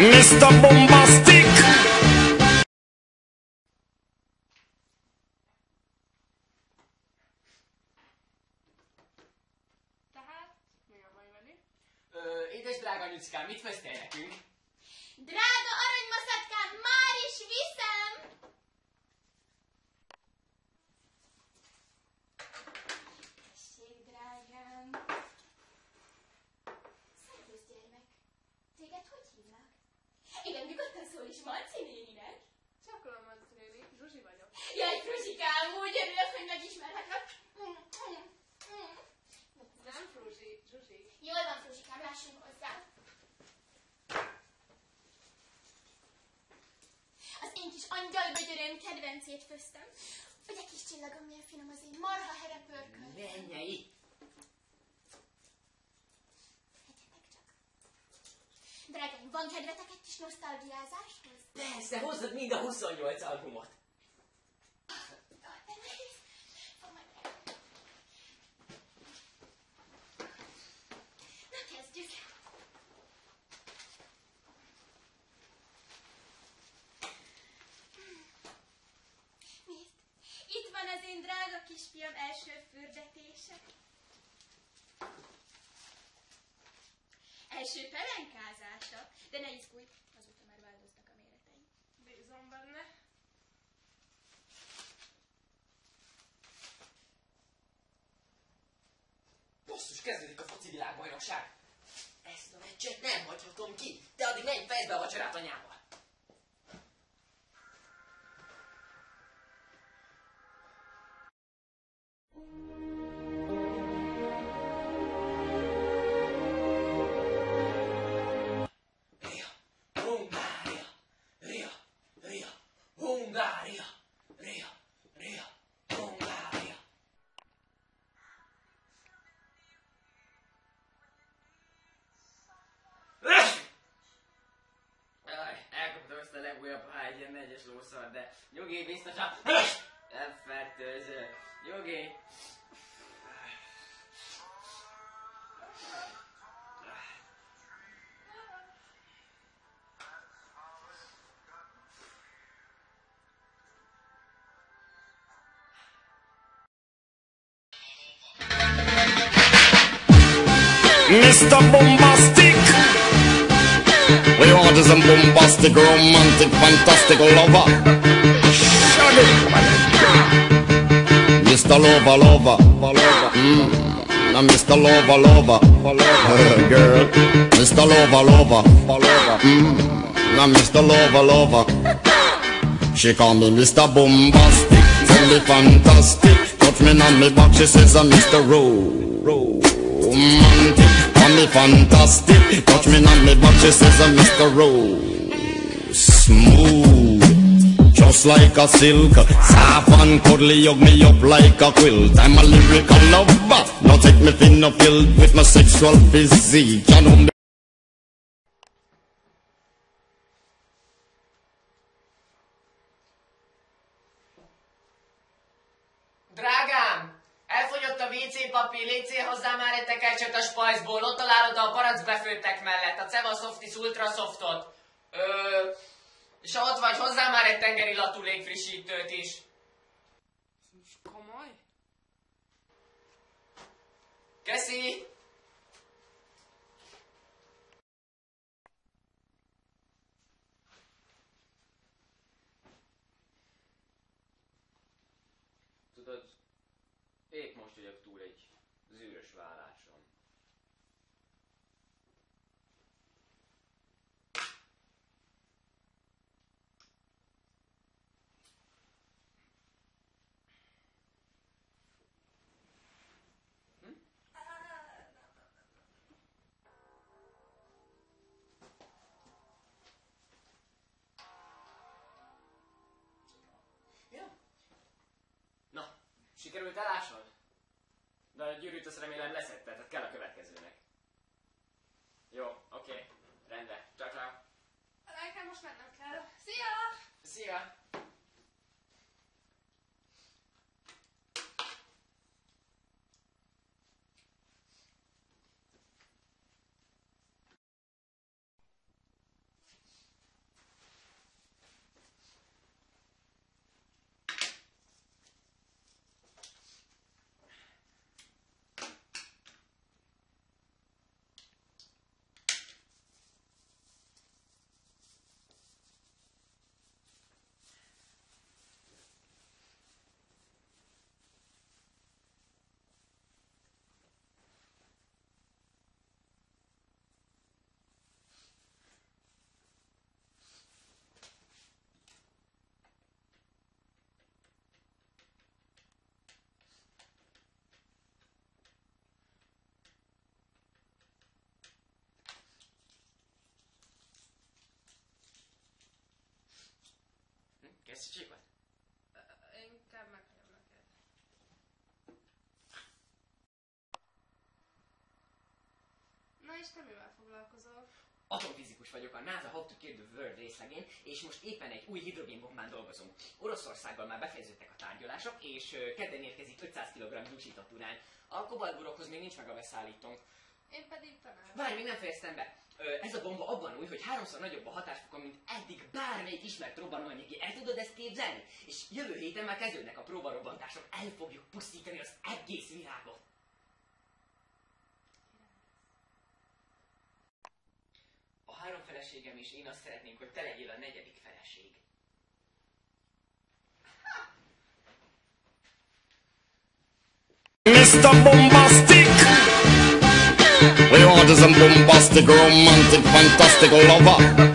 Mr. Bombastic. Tehát, mi a baj velük? Édes drága nyucikám, mit főztél nekünk? Drága aranymaszattkám, már is viszem! Tessék, drágám! Szervusz, gyermek! Téged hogy hívnak? Igen, nyugodtan szól is Marci néninek. Csakolom, Marci néni, Zsuzsi vagyok. Jaj, Fruzsikám, úgy örülök, hogy megismerhetlek. Nem Fruzsi, Zsuzsi. Jól van, Fruzsikám, lássunk hozzá. Az én kis angyalbögyöröm kedvencét főztem. Ugye kis csillagom, milyen finom az én marha herepörköl. Mennyei! Egyetek csak. Drágáim, van kedvetek egy kis nosztalgiázáshoz? Persze, hozzad mind a 28 albumot. De nehéz. Fogd majd el. Na, kezdjük. Nézd, itt van az én drága kisfiam első fürdetése. Első pelenkázása. De ne izgulj, azóta már változtak a méreteim. Bízom benne. Basszus, kezdődik a foci világbajnokság. Ezt a meccset nem hagyhatom ki. Te addig menj, fejezd be a vacsorát anyával. Ria, Hungária, Ria, Ria, Hungária, Ria, Ria, Hungária. Elkaptam ezt a legújabb H1 4-es lószart, de nyugi, biztosan elfertőző. Nyugi. Mr. Bombastic. We want is a bombastic, romantic, fantastic lover. Shaggy. Mr. Lover, lover. Now Mr. Lover, lover. Girl. Mr. Lover, lover. Now Mr. Lover, lover. She call me Mr. Bombastic. Tell me fantastic. Touch me on me back, she says I'm Mr. Romantic. Call me fantastic. Touch me on me back, she says I'm Mr. Smooth. Just like a silk, soft and cuddly, hug me up like a quilt. I'm a lyrical lover. Now take me thin or filled with my sexual physique. You know me. Drágám! Elfogyott a WC papír, légy hozzá már egy tekercset a spajzból, ott találod a barackbefőttek mellett, a Ceva Softis Ultra Softot. És ha ott vagy, hozzá már egy tengerillatú légfrissítőt is. Most komoly? Köszi! Tudod, épp most vagyok túl egy zűrös válláson. Ja. Na, sikerült elásnod? De a gyűrűt azt remélem leszedted, tehát kell a következőnek. Jó, oké, rendben. Ciao. Nekem most mennem kell. Szia! Szia! Készítségben? Inkább meghagyom neked. Na és te mivel foglalkozol? Atomfizikus vagyok a NASA How to Kill the World részlegén, és most éppen egy új hidrogénbombán dolgozunk. Oroszországgal már befejeződtek a tárgyalások, és kedden érkezik 500 kg dúsított urány. A kobaltburokhoz még nincs meg a beszállítónk. Én pedig tanár. Várj, még nem fejeztem be. Ez a bomba abban új, hogy 3-szor nagyobb a hatásfoka, mint eddig bármelyik ismert robbanóanyagé. El tudod ezt képzelni? És jövő héten már kezdődnek a próbarobbantások. El fogjuk pusztítani az egész világot. A 3 feleségem és én azt szeretnénk, hogy te legyél a 4. feleség. Mr. Bombastic. We want some bombastic, romantic, fantastic lover.